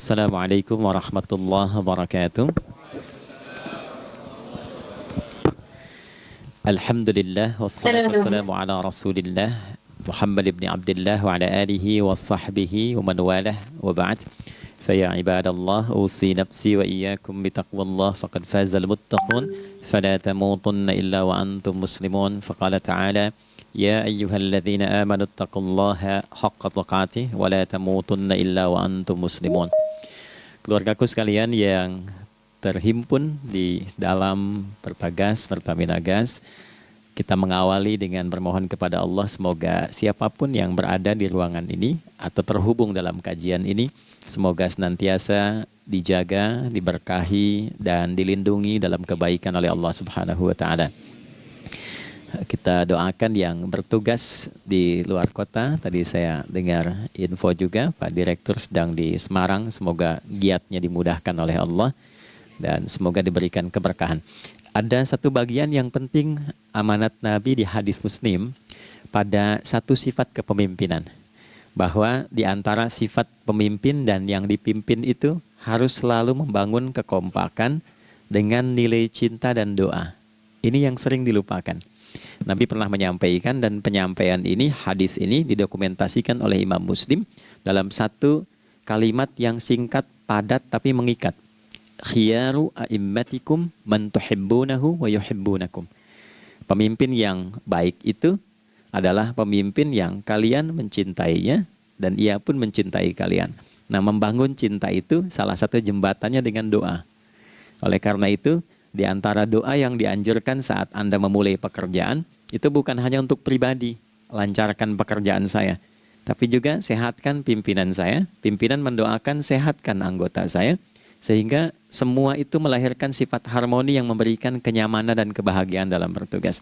Assalamualaikum warahmatullahi wabarakatuh. Alhamdulillah wassalatu Halo. wassalamu ala Rasulillah Muhammad ibn Abdullah wa ala alihi wa sahbihi wa man walah wa ba'd. Faya ibadallah usi nafsi wa iyyakum bitaqwallah faqad fazal muttaqun fala tamutunna illa wa antum muslimun. Faqala ta'ala ya ayyuhalladzina amanu taqullaha haqqa tuqatih wa la tamutunna illa wa antum muslimun. Keluargaku sekalian yang terhimpun di dalam Pertagas, Pertamina Gas, kita mengawali dengan bermohon kepada Allah semoga siapapun yang berada di ruangan ini atau terhubung dalam kajian ini, semoga senantiasa dijaga, diberkahi, dan dilindungi dalam kebaikan oleh Allah Subhanahu wa Ta'ala. Kita doakan yang bertugas di luar kota. Tadi saya dengar info juga Pak Direktur sedang di Semarang. Semoga giatnya dimudahkan oleh Allah dan semoga diberikan keberkahan. Ada satu bagian yang penting amanat Nabi di hadis Muslim pada satu sifat kepemimpinan. Bahwa di antara sifat pemimpin dan yang dipimpin itu harus selalu membangun kekompakan dengan nilai cinta dan doa. Ini yang sering dilupakan. Nabi pernah menyampaikan dan penyampaian ini, hadis ini didokumentasikan oleh Imam Muslim dalam satu kalimat yang singkat, padat tapi mengikat. Khiyaru a'immatikum man tuhibbunahu wa yuhibbunakum. Pemimpin yang baik itu adalah pemimpin yang kalian mencintainya dan ia pun mencintai kalian. Nah, membangun cinta itu salah satu jembatannya dengan doa. Oleh karena itu, di antara doa yang dianjurkan saat Anda memulai pekerjaan, itu bukan hanya untuk pribadi, lancarkan pekerjaan saya. Tapi juga sehatkan pimpinan saya, pimpinan mendoakan sehatkan anggota saya, sehingga semua itu melahirkan sifat harmoni yang memberikan kenyamanan dan kebahagiaan dalam bertugas.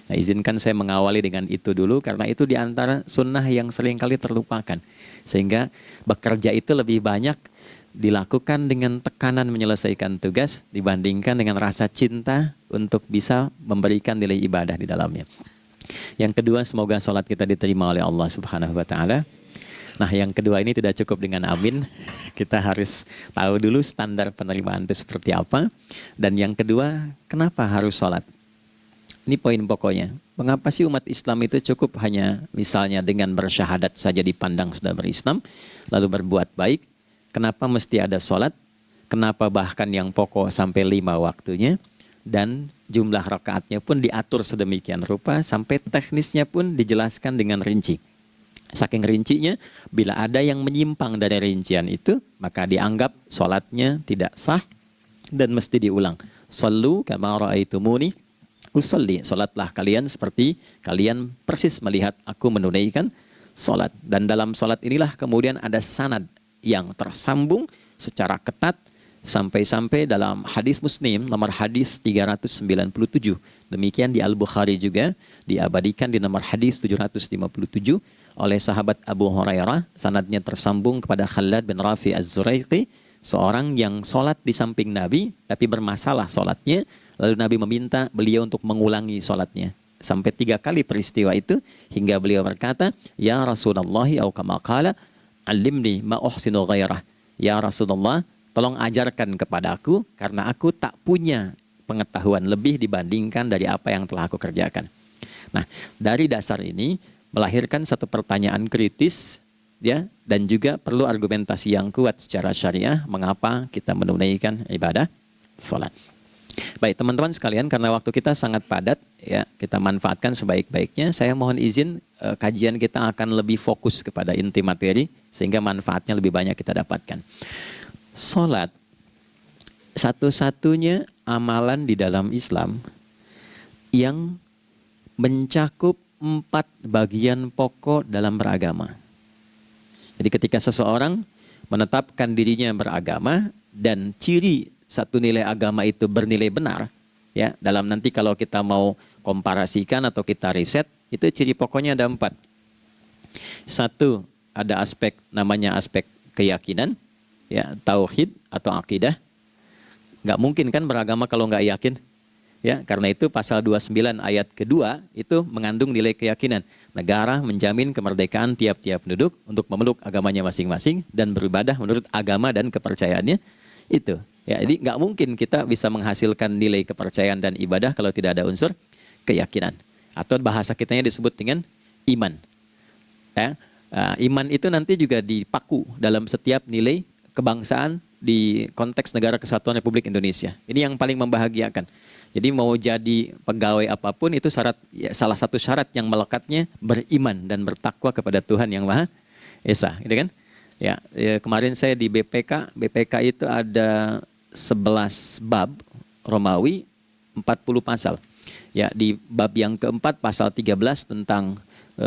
Nah, izinkan saya mengawali dengan itu dulu, karena itu di antara sunnah yang seringkali terlupakan. Sehingga bekerja itu lebih banyak dilakukan dengan tekanan menyelesaikan tugas dibandingkan dengan rasa cinta untuk bisa memberikan nilai ibadah di dalamnya. Yang kedua, semoga sholat kita diterima oleh Allah Subhanahu wa Ta'ala. Nah, yang kedua ini tidak cukup dengan amin. Kita harus tahu dulu standar penerimaan itu seperti apa. Dan yang kedua, kenapa harus sholat? Ini poin pokoknya. Mengapa sih umat Islam itu cukup hanya misalnya dengan bersyahadat saja dipandang sudah berislam, lalu berbuat baik? Kenapa mesti ada sholat? Kenapa bahkan yang pokok sampai 5 waktunya? Dan jumlah rakaatnya pun diatur sedemikian rupa sampai teknisnya pun dijelaskan dengan rinci. Saking rincinya, bila ada yang menyimpang dari rincian itu, maka dianggap sholatnya tidak sah dan mesti diulang. Shallu kama ra'aitumuni usalli. Sholatlah kalian seperti kalian persis melihat aku menunaikan sholat. Dan dalam sholat inilah kemudian ada sanad yang tersambung secara ketat sampai-sampai dalam hadis Muslim nomor hadis 397. Demikian di Al-Bukhari juga diabadikan di nomor hadis 757 oleh sahabat Abu Hurairah. Sanadnya tersambung kepada Khalad bin Rafi Az-Zuraiqi, seorang yang sholat di samping Nabi tapi bermasalah sholatnya. Lalu Nabi meminta beliau untuk mengulangi sholatnya. Sampai 3 kali peristiwa itu hingga beliau berkata, ya Rasulullah au kama qala alimni ma uhsinu ghairah. Ya Rasulullah, tolong ajarkan kepadaku karena aku tak punya pengetahuan lebih dibandingkan dari apa yang telah aku kerjakan. Nah, dari dasar ini melahirkan satu pertanyaan kritis ya, dan juga perlu argumentasi yang kuat secara syariah mengapa kita menunaikan ibadah salat. Baik teman-teman sekalian, karena waktu kita sangat padat ya, kita manfaatkan sebaik-baiknya. Saya mohon izin kajian kita akan lebih fokus kepada inti materi sehingga manfaatnya lebih banyak kita dapatkan. Salat satu-satunya amalan di dalam Islam yang mencakup 4 bagian pokok dalam beragama. Jadi ketika seseorang menetapkan dirinya beragama dan ciri satu nilai agama itu bernilai benar, ya, dalam nanti kalau kita mau komparasikan atau kita riset, itu ciri pokoknya ada 4. Satu, ada aspek namanya aspek keyakinan, ya, tauhid atau akidah. Nggak mungkin kan beragama kalau nggak yakin. Ya, karena itu pasal 29 ayat kedua itu mengandung nilai keyakinan. Negara menjamin kemerdekaan tiap-tiap penduduk untuk memeluk agamanya masing-masing dan beribadah menurut agama dan kepercayaannya itu. Ya, jadi nggak mungkin kita bisa menghasilkan nilai kepercayaan dan ibadah kalau tidak ada unsur keyakinan. Atau bahasa kitanya disebut dengan iman. Ya, iman itu nanti juga dipaku dalam setiap nilai kebangsaan di konteks Negara Kesatuan Republik Indonesia. Ini yang paling membahagiakan. Jadi mau jadi pegawai apapun itu syarat, ya, salah satu syarat yang melekatnya beriman dan bertakwa kepada Tuhan Yang Maha Esa, gitu kan? Ya, kemarin saya di BPK itu ada 11 bab Romawi, 40 pasal. Ya, di bab yang keempat pasal 13 tentang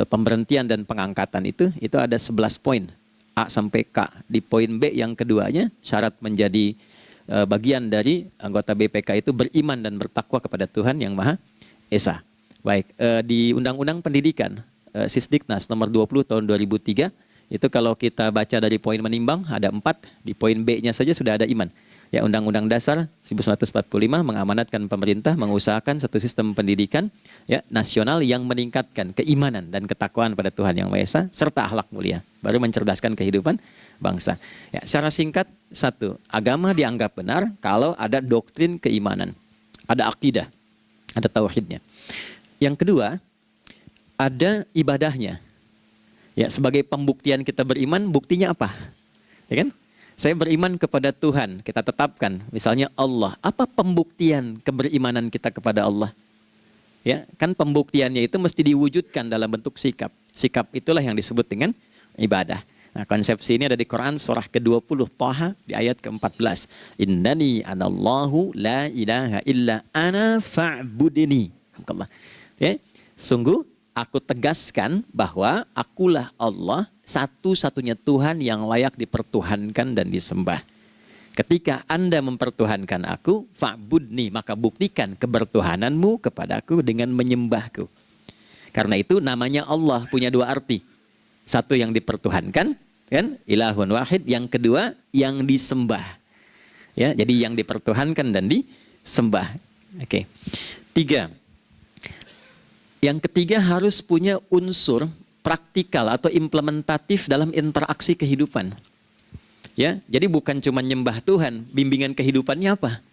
pemberhentian dan pengangkatan itu ada 11 poin A sampai K. Di poin B yang keduanya syarat menjadi bagian dari anggota BPK itu beriman dan bertakwa kepada Tuhan Yang Maha Esa. Baik, di Undang-Undang Pendidikan Sisdiknas nomor 20 tahun 2003 itu kalau kita baca dari poin menimbang ada 4, di poin B-nya saja sudah ada iman. Ya, Undang-Undang Dasar 1945 mengamanatkan pemerintah mengusahakan satu sistem pendidikan ya nasional yang meningkatkan keimanan dan ketakwaan pada Tuhan Yang Maha Esa serta akhlak mulia, baru mencerdaskan kehidupan bangsa. Ya, secara singkat, satu, agama dianggap benar kalau ada doktrin keimanan, ada akidah, ada tauhidnya. Yang kedua, ada ibadahnya. Ya, sebagai pembuktian kita beriman, buktinya apa? Ya kan? Saya beriman kepada Tuhan, kita tetapkan, misalnya Allah. Apa pembuktian keberimanan kita kepada Allah? Ya, kan pembuktiannya itu mesti diwujudkan dalam bentuk sikap. Sikap itulah yang disebut dengan ibadah. Nah, konsepsi ini ada di Quran surah ke-20 Thaha di ayat ke-14. Innani anallahu la ilaha illa ana fa'budini. Ya, sungguh aku tegaskan bahwa akulah Allah, satu-satunya Tuhan yang layak dipertuhankan dan disembah. Ketika Anda mempertuhankan aku, fa'budni, maka buktikan kebertuhananmu kepadaku dengan menyembahku. Karena itu namanya Allah punya dua arti. Satu yang dipertuhankan, kan? Ilahun wahid. Yang kedua yang disembah. Ya, jadi yang dipertuhankan dan disembah. Oke. 3. Yang ketiga harus punya unsur praktikal atau implementatif dalam interaksi kehidupan. Ya, jadi bukan cuma nyembah Tuhan, bimbingan kehidupannya apa?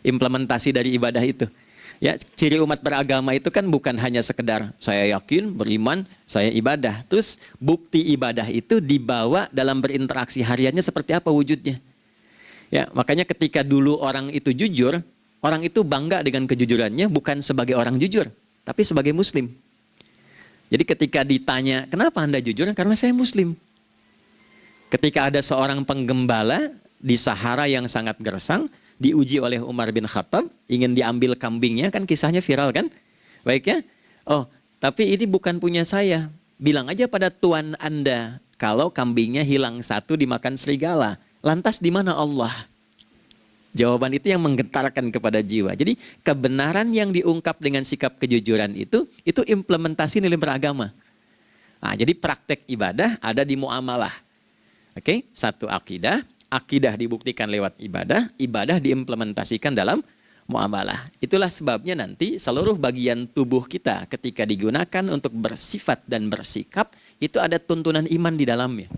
Implementasi dari ibadah itu. Ya, ciri umat beragama itu kan bukan hanya sekedar saya yakin, beriman, saya ibadah. Terus bukti ibadah itu dibawa dalam berinteraksi hariannya seperti apa wujudnya. Ya, makanya ketika dulu orang itu jujur, orang itu bangga dengan kejujurannya bukan sebagai orang jujur, tapi sebagai muslim. Jadi ketika ditanya, kenapa Anda jujur? Karena saya muslim. Ketika ada seorang penggembala di Sahara yang sangat gersang, diuji oleh Umar bin Khattab, ingin diambil kambingnya, kan kisahnya viral kan? Baik ya? Oh, tapi ini bukan punya saya. Bilang aja pada tuan Anda, kalau kambingnya hilang satu dimakan serigala. Lantas di mana Allah? Jawaban itu yang menggetarkan kepada jiwa. Jadi kebenaran yang diungkap dengan sikap kejujuran itu implementasi nilai beragama. Nah, jadi praktek ibadah ada di muamalah. Oke, satu akidah. Akidah dibuktikan lewat ibadah, ibadah diimplementasikan dalam muamalah. Itulah sebabnya nanti seluruh bagian tubuh kita ketika digunakan untuk bersifat dan bersikap, itu ada tuntunan iman di dalamnya.